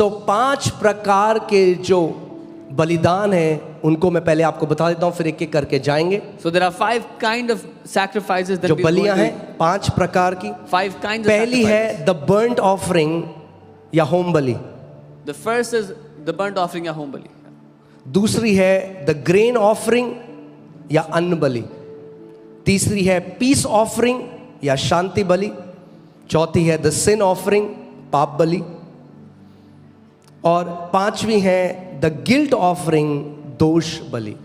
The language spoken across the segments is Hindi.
सो 5 प्रकार के जो बलिदान हैं उनको मैं पहले आपको बता देता हूं, फिर एक एक करके जाएंगे। So there are 5 kind of sacrifices that जो we बलियां हैं 5 प्रकार की। 5 kinds of पहली है sacrifices. द बर्न्ट ऑफरिंग या home Bali. The first is the burnt offering या home बलि. दूसरी है द ग्रेन ऑफरिंग या अन्न बलि। तीसरी है पीस ऑफरिंग या शांति बलि। चौथी है द सिन ऑफरिंग, पाप बलि। और 5वीं है द गिल्ट ऑफरिंग, दोष बलि।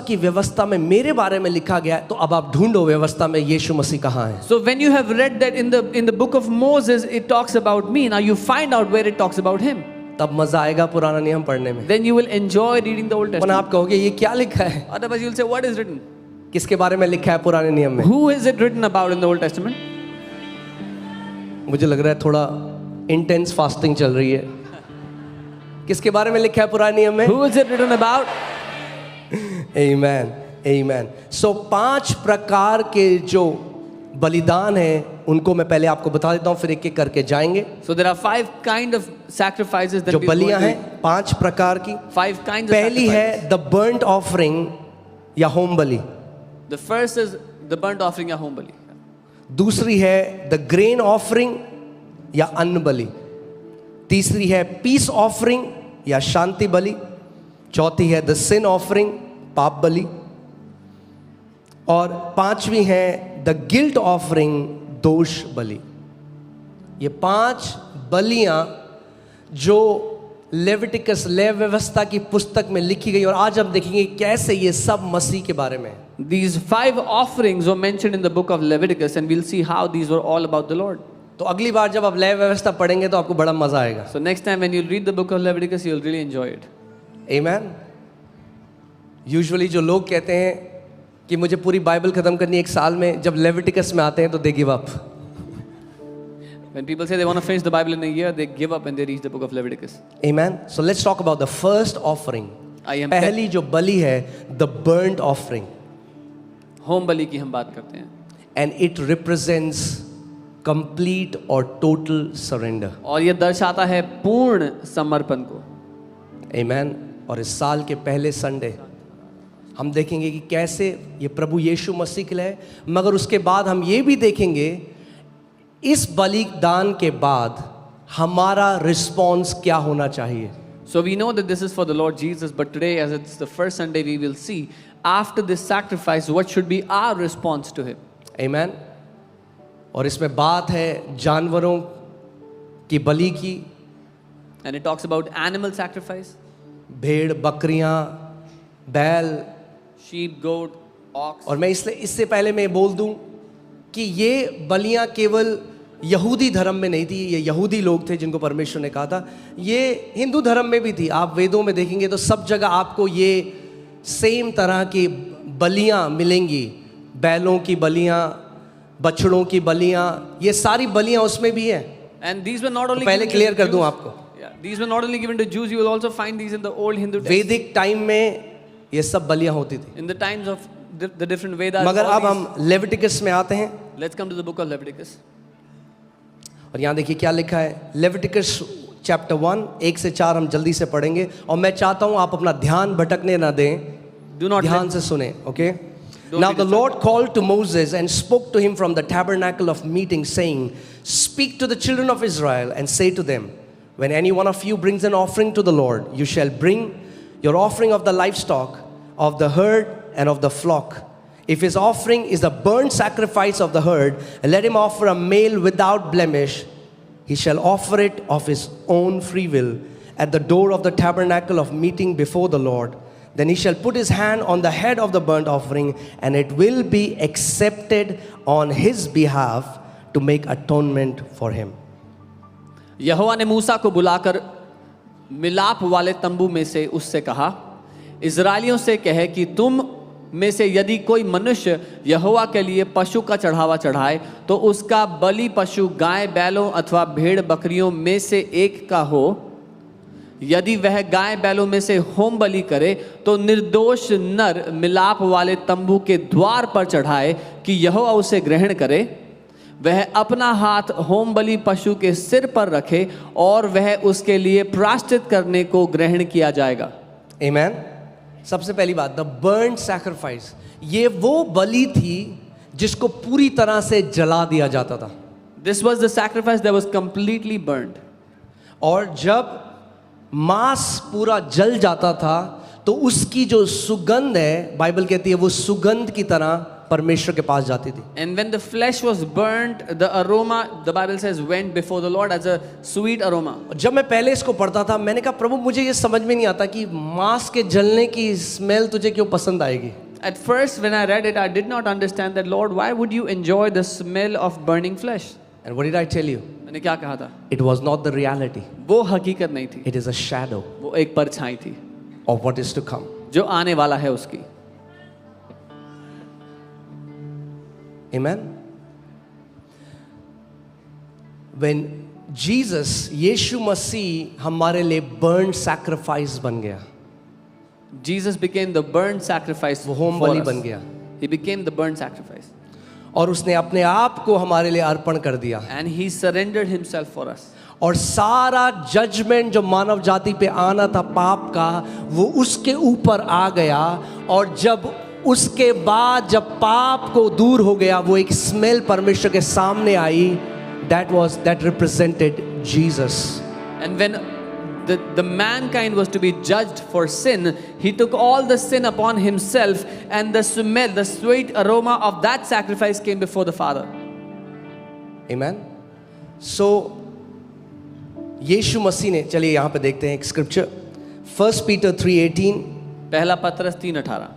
की व्यवस्था में मेरे बारे में लिखा गया है, तो अब आप ढूंढो व्यवस्था में यीशु मसीह कहां है। So when you have read that in the book of Moses it talks about me, now you find out where it talks about him. तब मजा आएगा पुराना नियम पढ़ने में। Then you will enjoy reading the Old वरना Testament. आप कहोगे ये क्या लिखा है, Otherwise you will say, what is written? किसके बारे में लिखा है पुराने नियम में। Who is it written about in the Old Testament? मुझे लग रहा है थोड़ा इंटेंस फास्टिंग चल रही है। किसके बारे में लिखा है पुराने नियम में? Who is it written about? आमेन, आमेन। सो 5 प्रकार के जो बलिदान हैं उनको मैं पहले आपको बता देता हूं, फिर एक एक करके जाएंगे। So there are 5 kind of sacrifices that जो we will बलियां do. हैं 5 प्रकार की। 5 kinds of पहली है sacrifices. द बर्न्ट ऑफरिंग या home Bali. The first is the burnt offering या home बलि. दूसरी है द ग्रेन ऑफरिंग या अन्न बलि। तीसरी है पीस ऑफरिंग या शांति बलि। चौथी है द सिन ऑफरिंग, पाप बलि। और 5वीं है द गिल्ट ऑफरिंग, दोष बलि। ये 5 बलियां जो लेविटिकस लेव व्यवस्था की पुस्तक में लिखी गई, और आज हम देखेंगे कैसे ये सब मसीह के बारे में है। These 5 offerings were mentioned in the book of Leviticus and we'll see how these were all about the Lord. तो अगली बार जब आप लेव व्यवस्था पढ़ेंगे तो आपको बड़ा मजा आएगा। So next time when you read the book of Leviticus you'll really enjoy it. Amen. Usually जो लोग कहते हैं कि मुझे पूरी बाइबल खत्म करनी है 1 साल में, जब लेविटिकस में आते हैं तो they give up. When people say they want to finish the Bible in a year, they give up when they reach the book of Leviticus. Amen. So let's talk about the first offering. पहली जो बलि है the burnt offering. होम बलि की हम बात करते हैं. And it represents complete or total surrender. और ये दर्शाता है पूर्ण समर्पण को. Amen. और इस साल के पहले संडे हम देखेंगे कि कैसे ये प्रभु यीशु मसीह के लिए, मगर उसके बाद हम ये भी देखेंगे इस बलिदान के बाद हमारा रिस्पॉन्स क्या होना चाहिए। So we know that this is for the Lord Jesus, but today as it's the first Sunday we will see after this sacrifice what should be our response to him. Amen. और इसमें बात है जानवरों की बलि की। And it talks about animal sacrifice. भेड़, बकरियां, बैल, sheep, goat, ox. और मैं इससे पहले मैं बोल दूं कि ये बलियां केवल यहूदी धर्म में नहीं थी, ये यहूदी लोग थे जिनको परमेश्वर ने कहा था, ये हिंदू धर्म में भी थी। आप वेदों में देखेंगे तो सब जगह आपको ये सेम तरह की बलियां मिलेंगी। बैलों की बलियां, बछड़ों की बलियां, ये सारी बलियां उसमें भी है। And these were not only तो पहले given to क्लियर कर दूं Jews. आपको, Yeah, these were not only given to Jews, you will also find these in the old Hindu texts. वैदिक टाइम में ये सब बलियां होती थी। In the times of the different Vedas. मगर all अब हम लेविटिकस में आते हैं, these- Let's come to the book of Leviticus. और यहाँ देखिए क्या लिखा है। लेविटिकस चैप्टर 1 1 से 4 हम जल्दी से पढ़ेंगे, और मैं चाहता हूँ आप अपना ध्यान भटकने ना दें, Do not ध्यान let- से सुने। Okay. Don't Now be the distracted. Lord called to Moses and spoke to him from the tabernacle of meeting, saying, Speak to the children of Israel and say to them, when any one of you brings an offering to the Lord, you shall bring your offering of the livestock, of the herd and of the flock. If his offering is the burnt sacrifice of the herd, let him offer a male without blemish. He shall offer it of his own free will at the door of the tabernacle of meeting before the Lord. Then he shall put his hand on the head of the burnt offering, and it will be accepted on his behalf to make atonement for him. यहोवा ने मूसा को बुलाकर मिलाप वाले तंबू में से उससे कहा, इज़राइलियों से कहे कि तुम में से यदि कोई मनुष्य यहोवा के लिए पशु का चढ़ावा चढ़ाए, तो उसका बलि पशु गाय बैलों अथवा भेड़ बकरियों में से एक का हो। यदि वह गाय बैलों में से होम बलि करे तो निर्दोष नर मिलाप वाले तंबू के द्वार पर चढ़ाए कि यहोवा उसे ग्रहण करे। वह अपना हाथ होम बलि पशु के सिर पर रखे और वह उसके लिए प्रायश्चित करने को ग्रहण किया जाएगा। आमेन। सबसे पहली बात, द बर्न सैक्रिफाइस, ये वो बलि थी जिसको पूरी तरह से जला दिया जाता था। This was the sacrifice that was completely burned. और जब मांस पूरा जल जाता था तो उसकी जो सुगंध है, बाइबल कहती है वो सुगंध की तरह परमेश्वर के पास जाती थी। And when the flesh was burnt, the aroma, the Bible says, went before the Lord as a sweet aroma. जब मैं पहले इसको पढ़ता था मैंने कहा प्रभु मुझे ये समझ में नहीं आता कि मांस के जलने की स्मेल तुझे क्यों पसंद आएगी। At first, when I read it, I did not understand that, Lord, why would you enjoy the smell of burning flesh? And what did I tell you? मैंने क्या कहा था? It was not the reality. वो हकीकत नहीं थी, It is a shadow वो एक परछाई थी of what is to come. जो आने वाला है उसकी। Amen. When Jesus, यीशु मसीह हमारे लिए burnt sacrifice बन गया, Jesus became the burnt sacrifice वो होम for बलि us. बन गया He became the burnt sacrifice. और उसने अपने आप को हमारे लिए अर्पण कर दिया। And he surrendered himself for us. और सारा जजमेंट जो मानव जाति पे आना था पाप का, वो उसके ऊपर आ गया। और जब उसके बाद जब पाप को दूर हो गया, वो एक स्मेल परमेश्वर के सामने आई, that represented Jesus. And when the mankind was to be judged for sin, he took all the sin upon himself, and the smell, the sweet aroma of that sacrifice came before the Father. Amen. So यीशु मसीह ने, चलिए यहाँ पे देखते हैं एक स्क्रिप्चर, 1 Peter 3:18. पहला पत्रस 3:18.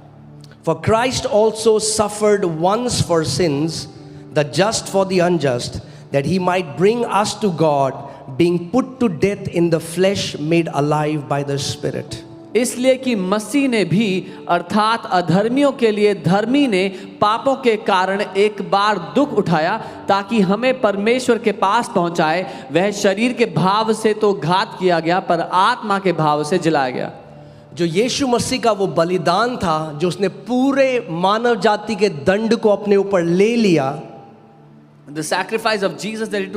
For Christ also suffered once for sins, the just for the unjust, that he might bring us to God, being put to death in the flesh, made alive by the Spirit. इसलिए कि मसीह ने भी अर्थात अधर्मियों के लिए धर्मी ने पापों के कारण एक बार दुख उठाया ताकि हमें परमेश्वर के पास पहुंचाए। वह शरीर के भाव से तो घात किया गया पर आत्मा के भाव से जलाया गया। जो यीशु मसीह का वो बलिदान था, जो उसने पूरे मानव जाति के दंड को अपने ऊपर ले लिया, The sacrifice of Jesus, that he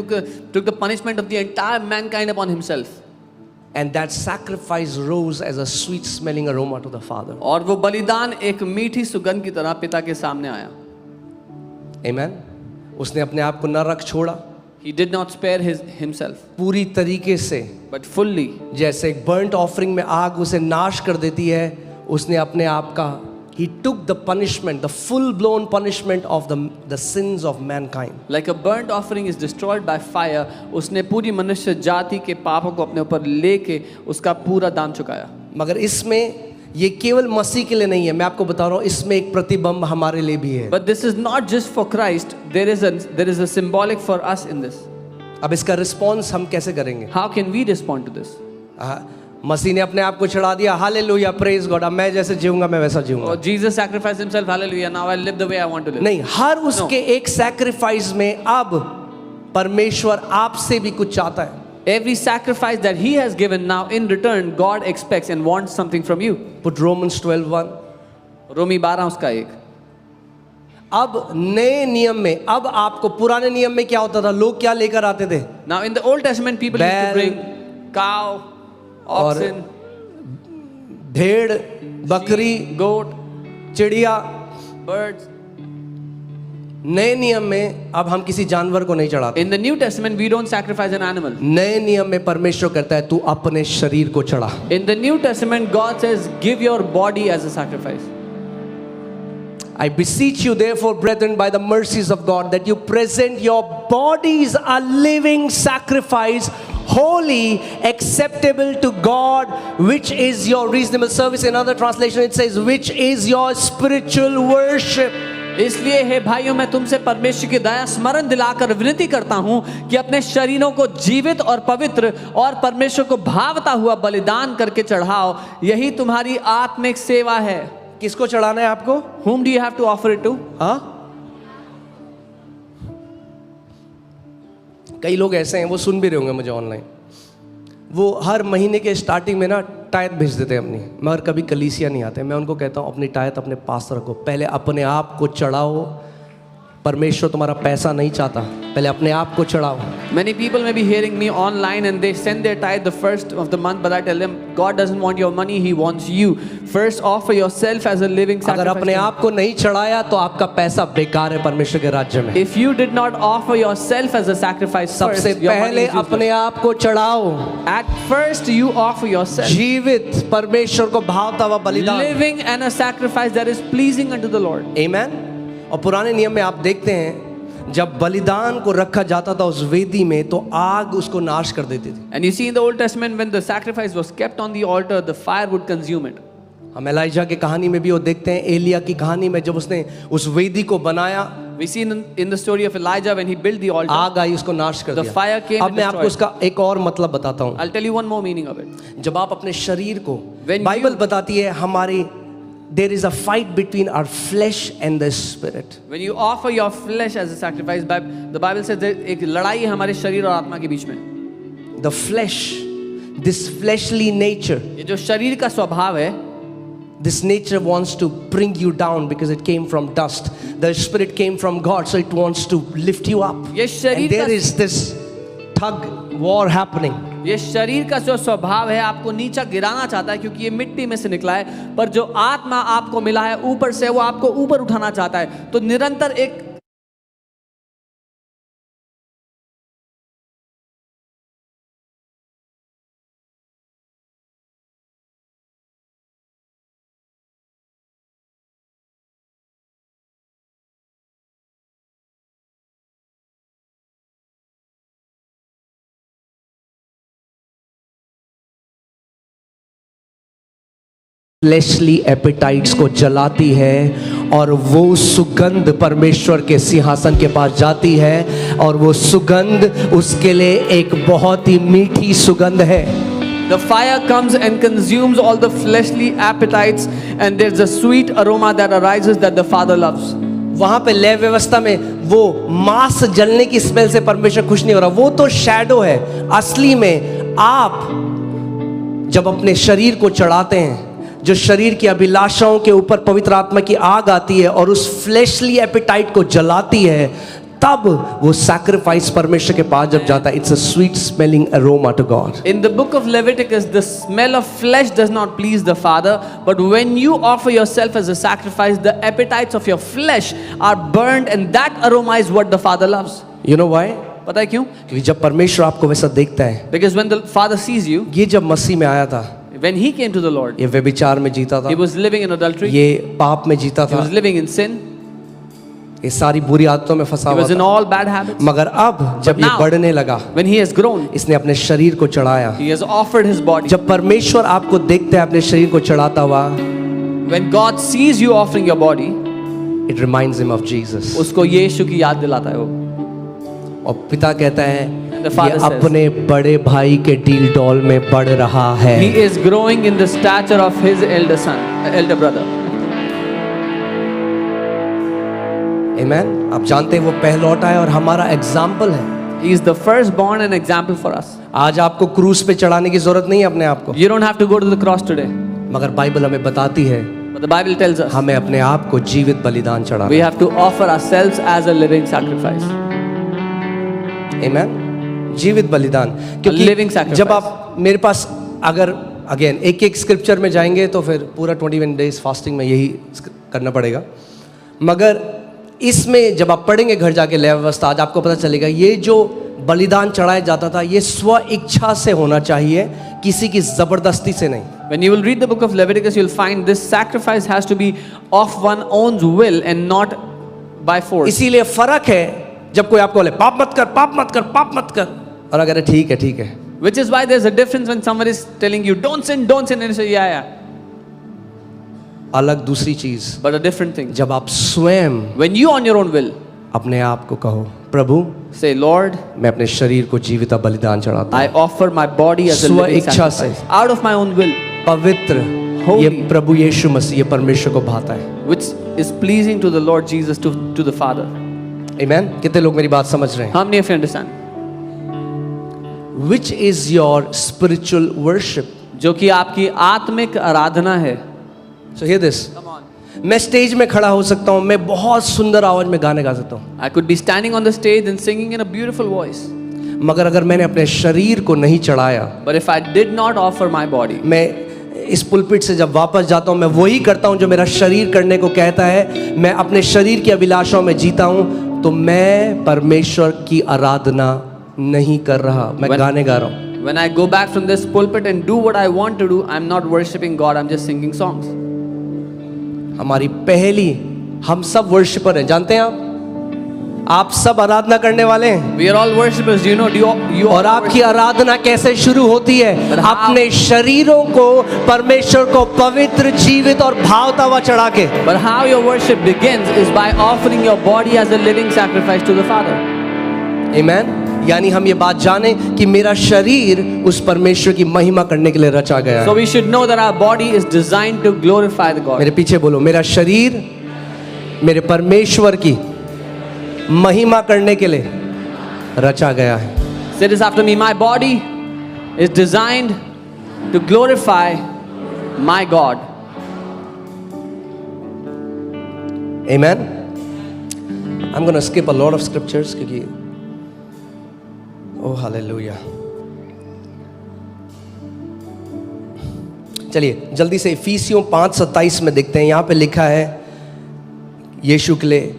took the punishment of the entire mankind upon himself. and that sacrifice rose as a sweet smelling aroma to the Father. और वो बलिदान एक मीठी सुगंध की तरह पिता के सामने आया। Amen. उसने अपने आप को न रख छोड़ा, He did not spare himself, पूरी तरीके से, but fully. जैसे एक बर्न्ट ऑफरिंग में आग उसे नाश कर देती है, उसने अपने आप का, he took the punishment, the full blown punishment of the sins of mankind. Like a burnt offering is destroyed by fire, उसने पूरी मनुष्य जाति के पापों को अपने ऊपर लेके उसका पूरा दाम चुकाया। मगर इसमें ये केवल मसीह के लिए नहीं है, मैं आपको बता रहा हूँ, इसमें एक प्रतिबिंब हमारे लिए भी है। But this is not just for Christ, there is a symbolic for us in this. अब इसका रिस्पॉन्स हम कैसे करेंगे? How can we respond to this? मसीह ने अपने आप को चढ़ा दिया, हालेलुया, प्रेज गॉड, अब मैं जैसे जीऊंगा मैं वैसा Oh, जीऊंगा। Jesus sacrificed himself, hallelujah, now I live the way I want to live. नहीं, हर उसके एक सैक्रिफाइस में अब परमेश्वर आपसे भी कुछ चाहता है। Every sacrifice that he has given, now in return God expects and wants something from you. Put Romans 12:1. रोमी 12 उसका 1. अब नए नियम में, अब आपको, पुराने नियम में क्या होता था, लोग क्या लेकर आते थे? Now in the Old Testament people used to बैल, bring cow, oxen, भेड़, बकरी, goat, चिड़िया। birds. नए नियम में अब हम किसी जानवर को नहीं चढ़ाते। In the New Testament we don't sacrifice an animal. नए नियम में परमेश्वर कहता है तू अपने शरीर को चढ़ा। In the New Testament God says give your body as a sacrifice. I beseech you therefore brethren by the mercies of God that you present your bodies a living sacrifice, holy, acceptable to God, which is your reasonable service. In other translation it says which is your spiritual worship. इसलिए हे भाइयों, मैं तुमसे परमेश्वर की दया स्मरण दिलाकर विनती करता हूं कि अपने शरीरों को जीवित और पवित्र और परमेश्वर को भावता हुआ बलिदान करके चढ़ाओ, यही तुम्हारी आत्मिक सेवा है। किसको चढ़ाना है आपको? Whom do you have to offer it to? हाँ, कई लोग ऐसे हैं, वो सुन भी रहे होंगे मुझे ऑनलाइन, वो हर महीने के स्टार्टिंग में ना टायत भेज देते हैं अपनी, मगर कभी कलीसिया नहीं आते। मैं उनको कहता हूँ अपनी टायत अपने पास रखो, पहले अपने आप को चढ़ाओ। परमेश्वर तुम्हारा पैसा नहीं चाहता, पहले अपने आप को चढ़ाओ। Many people may be hearing me online and they send their tithe the first of the month, but I tell them God doesn't want your money, He wants you. First offer yourself as a living अगर sacrifice. अपने आप को नहीं चढ़ाया तो आपका पैसा बेकार है परमेश्वर के राज्य में। If you did not offer yourself as a sacrifice first, सबसे your money पहले is useless. अपने आप को चढ़ाओ। At first you offer yourself. जीवित परमेश्वर को भावता हुआ बलिदान। Living and a sacrifice that is pleasing unto the Lord. आमेन। और पुराने नियम में आप देखते हैं जब बलिदान को रखा जाता था उस वेदी में तो आग उसको नाश कर देती थी। And you see in the Old Testament when the sacrifice was kept on the altar, the fire would consume it. हम एलाइजा की कहानी में भी वो देखते हैं, एलिया की कहानी में जब उसने उस वेदी को बनाया, We see in the story of Elijah when he built the altar. आग आई उसको नाश कर The दिया। fire came अब and मैं आपको destroyed. उसका एक और मतलब बताता हूँ। I'll tell you one more meaning of it. जब आप अपने शरीर को, When बाइबल you- बताती है हमारी there is a fight between our flesh and the spirit. When you offer your flesh as a sacrifice, the Bible says that एक लड़ाई है हमारे शरीर और आत्मा के बीच में. The flesh, this fleshly nature, ये जो शरीर का स्वभाव है, this nature wants to bring you down because it came from dust. The spirit came from God, so it wants to lift you up. ये शरीर And there का is this tug war happening. ये शरीर का जो स्वभाव है आपको नीचा गिराना चाहता है क्योंकि ये मिट्टी में से निकला है, पर जो आत्मा आपको मिला है ऊपर से वो आपको ऊपर उठाना चाहता है। तो निरंतर एक फ्लैशली एपेटाइट्स को जलाती है और वो सुगंध परमेश्वर के सिंहासन के पास जाती है और वो सुगंध उसके लिए एक बहुत ही मीठी सुगंध है। The fire comes and consumes all the fleshly appetites and there's a sweet aroma that arises that the Father loves. वहां पे लय व्यवस्था में वो मांस जलने की स्मेल से परमेश्वर खुश नहीं हो रहा, वो तो शैडो है। असली में आप जब अपने शरीर को चढ़ाते हैं, जो शरीर की अभिलाषाओं के ऊपर पवित्र आत्मा की आग आती है और उस फ्लैशली एपेटाइट को जलाती है, तब वो सैक्रिफाइस परमेश्वर के पास जब जाता है, it's a sweet smelling aroma to God. In the book of Leviticus, the smell of flesh does not please the Father, but when you offer yourself as a sacrifice, the appetites of your flesh are burned, and that aroma is what the Father loves. You know why? पता है क्यों? क्योंकि जब परमेश्वर आपको वैसा देखता है, Because when the Father sees you, ये जब मसीह में आया था, when He came to the Lord, ये व्यभिचार में जीता था, He was living in adultery, ये पाप में जीता He था, was living in sin, ये सारी बुरी आदतों में फंसा He हुआ was in था। all bad habits. मगर अब जब ये now- बढ़ने लगा, When He has grown, इसने अपने शरीर को चढ़ाया। He has offered His body. जब परमेश्वर आपको देखता है अपने शरीर को चढ़ाता हुआ, When God sees you offering your body, it reminds him of Jesus. उसको यीशु की याद दिलाता है वो. और पिता कहता है The ये father says, अपने बड़े भाई के डील डॉल में बढ़ रहा है। He is growing in the stature of his elder brother. Amen? आप जानते हैं वो पहलौठा है और हमारा एग्जाम्पल है। He is the firstborn and example for us. आज आपको क्रूस पे चढ़ाने की जरूरत नहीं है अपने आप को, You don't have to go to the cross today. मगर बाइबल हमें बताती है But the Bible tells us हमें अपने आप को जीवित बलिदान चढ़ाना we है। have to offer ourselves as a living sacrifice. Amen? जीवित बलिदान, living क्योंकि sacrifice. जब आप मेरे पास अगर अगेन एक एक स्क्रिप्चर में जाएंगे तो फिर पूरा 21 डेज फास्टिंग में यही करना पड़ेगा, मगर इसमें जब आप पढ़ेंगे घर जाके लय व्यवस्था, आज आपको पता चलेगा ये जो बलिदान चढ़ाया जाता था ये स्व इच्छा से होना चाहिए, किसी की जबरदस्ती से नहीं। When you will read the book of Leviticus, you'll find this sacrifice has to be of one's own will and not by force. इसीलिए फर्क है जब कोई आपको बोले पाप मत कर, पाप मत कर, पाप मत कर, और अगर ठीक है ठीक है, Which is why there's a difference when someone is telling you don't sin, and you say yeah. अलग दूसरी चीज But a different thing. जब आप स्वयं When you on your own will अपने आप को कहो प्रभु say, Lord, मैं अपने शरीर को जीवित बलिदान चढ़ाता I offer my body as a स्व living इच्छा से, sacrifice out of my own will, हूँ, पवित्र Holy. ये प्रभु यीशु मसीह ये परमेश्वर को भाता है। which is pleasing to the Lord Jesus, to the Father. आमेन? कितने लोग मेरी बात समझ रहे हैं? How many of you understand? which is your spiritual worship. जो कि आपकी आत्मिक आराधना है। So hear this. मैं स्टेज में खड़ा हो सकता हूँ, मैं बहुत सुंदर आवाज में गाने गा सकता हूँ, I could be standing on the stage and singing in a beautiful voice. मगर अगर मैंने अपने शरीर को नहीं चढ़ाया, But if I did not offer my body, मैं इस पुलपिट से जब वापस जाता हूँ, मैं वही करता हूँ जो मेरा शरीर करने को कहता है, मैं अपने शरीर की अभिलाषाओं में जीता हूँ, तो मैं परमेश्वर की आराधना नहीं कर रहा, मैं गाने गा रहा हूँ। when I go back from this pulpit and do what I want to do, I'm not worshiping God, I'm just singing songs. हमारी पहली, हम सब वर्शिपर हैं, जानते हैं आप सब आराधना करने वाले हैं। We are all worshippers, you know, you और all आपकी आराधना कैसे शुरू होती है? But how- अपने शरीरों को परमेश्वर को पवित्र, जीवित और भावता हुआ चढ़ा के। But how your worship begins is by offering your body as a living sacrifice to the Father. आमेन। यानी हम ये बात जाने कि मेरा शरीर उस परमेश्वर की महिमा करने के लिए रचा गया So है। we should know that our body is designed to glorify the God. मेरे पीछे बोलो, मेरा शरीर मेरे परमेश्वर की महिमा करने के लिए रचा गया है। Say this after me, my body is designed to glorify my God. Amen. I'm going to skip a lot of scriptures क्योंकि oh hallelujah. चलिए जल्दी से इफिसियों 5:27 में देखते हैं। यहाँ पे लिखा है यीशु के लिए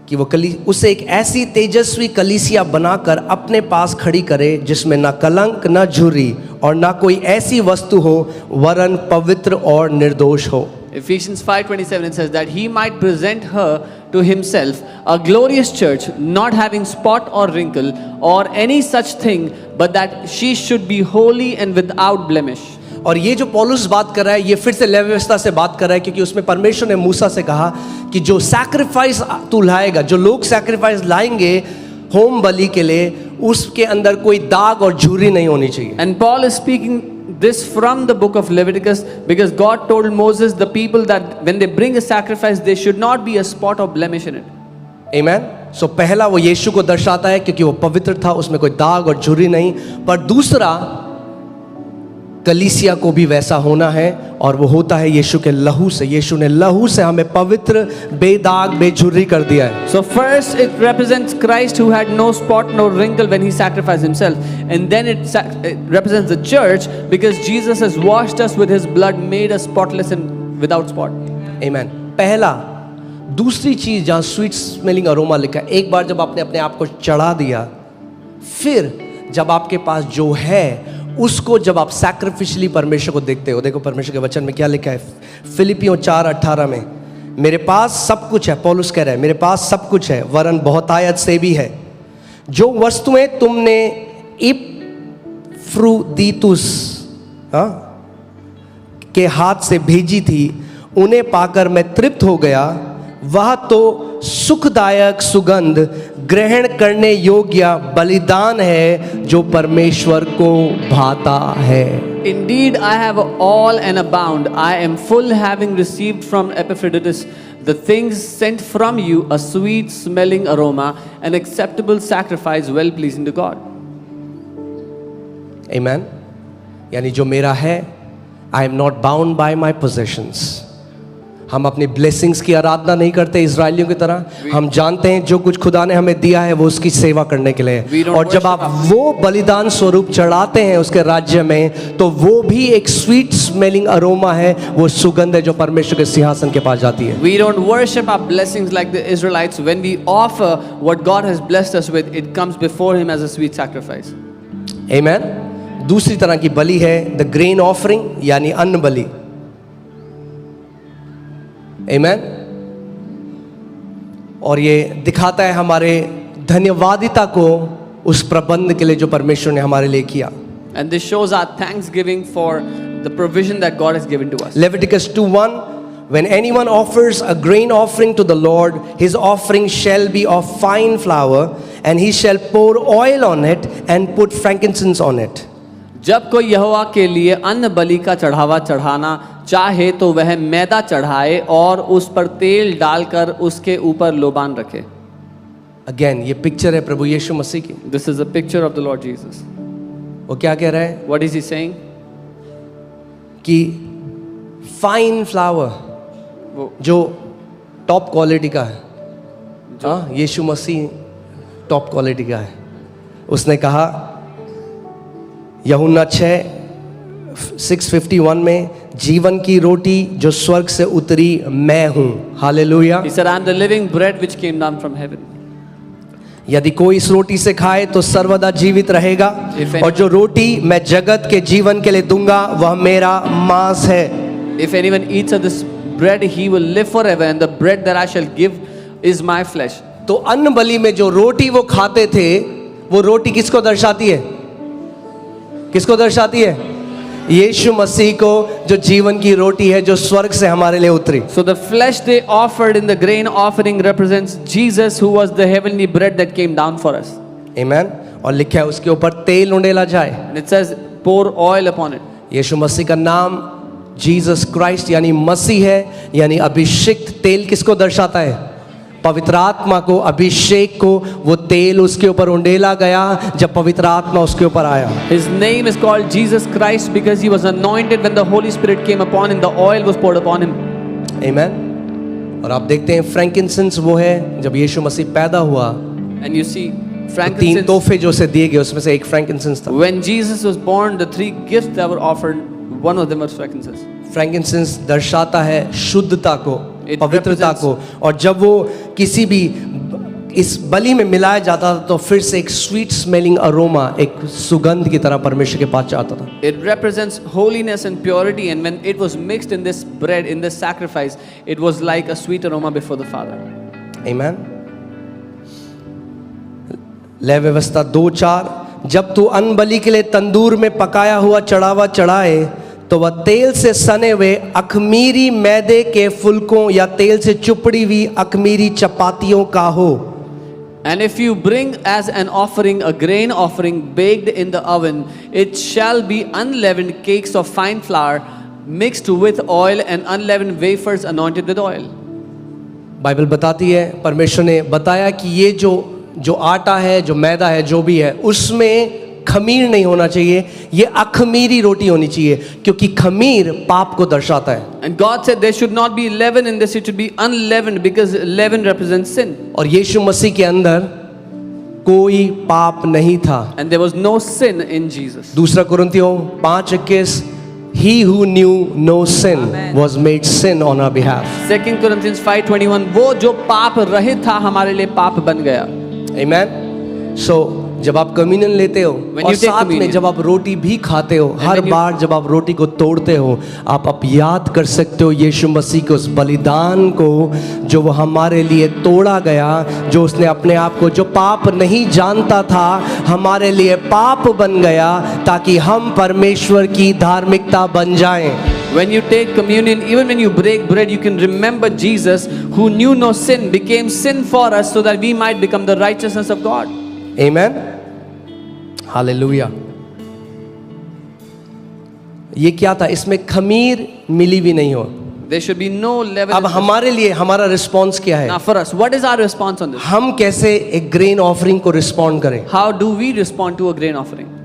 कि वो उसे एक ऐसी तेजस्वी कलीसिया बनाकर अपने पास खड़ी करे जिसमें ना कलंक, ना झुर्री और ना कोई ऐसी वस्तु हो, वरन पवित्र और निर्दोष हो। Ephesians 5:27 it says that he might present her to himself a glorious church, not having spot or wrinkle or any such thing, but that she should be holy and without blemish. और ये जो पौलुस बात कर रहा है, ये फिर से लेवी व्यवस्था से बात कर रहा है, क्योंकि उसमें परमेश्वर ने मूसा से कहा कि जो सैक्रिफाइस तू लाएगा, जो लोग सैक्रिफाइस लाएंगे होम बलि के लिए, उसके अंदर कोई दाग और झुर्री नहीं होनी चाहिए। And Paul is speaking this from the book of Leviticus because God told Moses the people that when they bring a sacrifice there should not be a spot or blemish in it. Amen. So पहला वो यीशु को दर्शाता है क्योंकि वो पवित्र था, उसमें कोई दाग और झुर्री नहीं। पर दूसरा कलीसिया को भी वैसा होना है, और वो होता है यीशु के लहू से। यीशु ने लहू से हमें पवित्र, बेदाग, बेझुर्री कर दिया है। So first it represents Christ who had no spot no wrinkle when he sacrificed himself, and then it represents the church because Jesus has washed us with his blood, made us spotless and without spot. Amen. पहला। दूसरी चीज जहाँ स्वीट स्मेलिंग अरोमा लिखा है, एक बार जब आपने अपने आप को चढ़ा दिया, फिर जब आपके पास जो है उसको जब आप सैक्रिफिशियली परमेश्वर को देखते हो। देखो परमेश्वर के वचन में क्या लिखा है, फिलिपियों 4:18 में, मेरे पास सब कुछ है, पौलुस कह रहा है, मेरे पास सब कुछ है, वरन बहुतायत से भी है। जो वस्तुएं तुमने इपफ्रुदीतुस के हाथ से भेजी थी, उन्हें पाकर मैं तृप्त हो गया। वह तो सुखदायक सुगंध, ग्रहण करने योग्य बलिदान है जो परमेश्वर को भाता है। Indeed, I have all and abound. I am full, having received from Epaphroditus the things sent from you, a sweet smelling aroma, an acceptable sacrifice, well pleasing to God. Amen. यानी जो मेरा है, I am not bound by my possessions. हम अपनी ब्लेसिंग्स की आराधना नहीं करते इजरायलियों की तरह। हम जानते हैं जो कुछ खुदा ने हमें दिया है वो उसकी सेवा करने के लिए। और जब आप वो बलिदान स्वरूप चढ़ाते हैं उसके राज्य में, तो वो भी एक स्वीट स्मेलिंग अरोमा है, वो सुगंध है जो परमेश्वर के सिंहासन के पास जाती है। We don't worship our blessings like the Israelites. When we offer what God has blessed us with, it comes before Him as a sweet sacrifice. Amen. दूसरी तरह की बलि है द ग्रेन ऑफरिंग, यानी अन्न बलि। Amen. और ये दिखाता है हमारे धन्यवादिता को उस प्रबंध के लिए जो परमेश्वर ने हमारे लिए किया। And this shows our thanksgiving for the provision that God has given to us. Leviticus 2:1, when anyone offers a grain offering to the Lord, his offering shall be of fine flour, and he shall pour oil on it and put frankincense on it. जब कोई यहोवा के लिए अन्न बलि का चढ़ावा चढ़ाना चाहे तो वह मैदा चढ़ाए और उस पर तेल डालकर उसके ऊपर लोबान रखे। Again, ये पिक्चर है प्रभु यीशु मसीह की। This is a picture of the Lord Jesus. वो क्या कह रहा है What is he saying? कि फाइन फ्लावर वो जो टॉप क्वालिटी का है, हाँ, यीशु मसीह टॉप क्वालिटी का है। उसने कहा यूहन्ना 6:51 में, जीवन की रोटी जो स्वर्ग से उतरी मैं हूं। Hallelujah. He said, I am the living bread which came down from heaven. यदि कोई इस रोटी से खाए तो सर्वदा जीवित रहेगा, If any- और जो रोटी मैं जगत के जीवन के लिए दूंगा वह मेरा मांस है। If anyone eats of this bread, he will live forever, and the bread that I shall give is my flesh. तो अन्न बलि में जो रोटी वो खाते थे, वो रोटी किसको दर्शाती है? किसको दर्शाती है? यीशु मसीह को, जो जीवन की रोटी है, जो स्वर्ग से हमारे लिए उतरी। So the flesh they offered in the grain offering represents Jesus, who was the heavenly bread that came down for us. आमेन। और लिखा है उसके ऊपर तेल उंडेला जाए। And it says, pour oil upon it. यीशु मसीह का नाम जीसस क्राइस्ट यानी मसीह है, यानी अभिषिक्त तेल किसको दर्शाता है? पवित्र आत्मा को, अभिषेक को। वो तेल उसके ऊपर उंडेला गया जब पवित्र आत्मा उसके ऊपर आया। His name is called Jesus Christ because he was anointed when the Holy Spirit came upon him. The oil was poured upon him. आमेन। और आप देखते हैं फ्रैंकिंसेंस वो है, जब यीशु मसीह पैदा हुआ And you see, तो 3 frankincense. तोहफे जो उसे दिए गए उसमें से एक फ्रैंकिंसेंस था। When Jesus was born, the 3 gifts that were offered, one of them was frankincense. फ्रैंकिंसेंस दर्शाता है शुद्धता को, It पवित्रता represents- को। और जब वो किसी भी इस बलि में मिलाया जाता था तो फिर से एक स्वीट स्मेलिंग अरोमा, एक सुगंध की तरह परमेश्वर के पास जाता था। It represents holiness and purity, and when it was mixed in this bread, in this sacrifice, it was like a sweet aroma before the Father. आमेन। लय व्यवस्था 2:4, जब तू अन्न बलि के लिए तंदूर में पकाया हुआ चढ़ावा चढ़ाए तो वह तेल से सने हुए अखमीरी मैदे के फुलकों या तेल से चुपड़ी हुई अखमीरी चपातियों का हो। And if you bring as an offering a grain offering baked in the oven, it shall be unleavened cakes of fine flour mixed with oil and unleavened wafers anointed with oil. Bible बताती है, परमेश्वर ने बताया कि ये जो आटा है, जो मैदा है, जो भी है, उसमें खमीर नहीं होना चाहिए, ये अखमीरी रोटी होनी चाहिए, क्योंकि खमीर पाप को दर्शाता है। And God said there should not be leaven in this, it should be unleavened because leaven represents sin. और यीशु मसीह के अंदर कोई पाप नहीं था। And there was no sin in Jesus. 2 कुरिन्थियों 5:21, He who knew no sin Amen. was made sin on our behalf. 2 Corinthians 5:21, वो जो पाप रहित था हमारे लिए पाप बन गया. Amen. So जब आप कम्युनियन लेते हो When और you take साथ में communion, जब आप रोटी भी खाते हो, हर when you- बार जब आप रोटी को तोड़ते हो, आप याद कर सकते हो यीशु मसीह के उस बलिदान को, जो वो हमारे लिए तोड़ा गया, जो उसने अपने आप को, जो पाप नहीं जानता था, हमारे लिए पाप बन गया ताकि हम परमेश्वर की धार्मिकता बन जाएं। When you take communion, even when you break bread, you can remember Jesus, who knew no sin, became sin for us so that we might become the righteousness of God. Amen. Hallelujah. ये क्या था? इसमें खमीर मिली भी नहीं हो। There should be no leaven. अब in this. हमारे लिए हमारा रिस्पॉन्स क्या है? Now for us, what is our response on this? हम कैसे एक ग्रेन ऑफरिंग को रिस्पॉन्ड करें? How do we respond to a grain offering?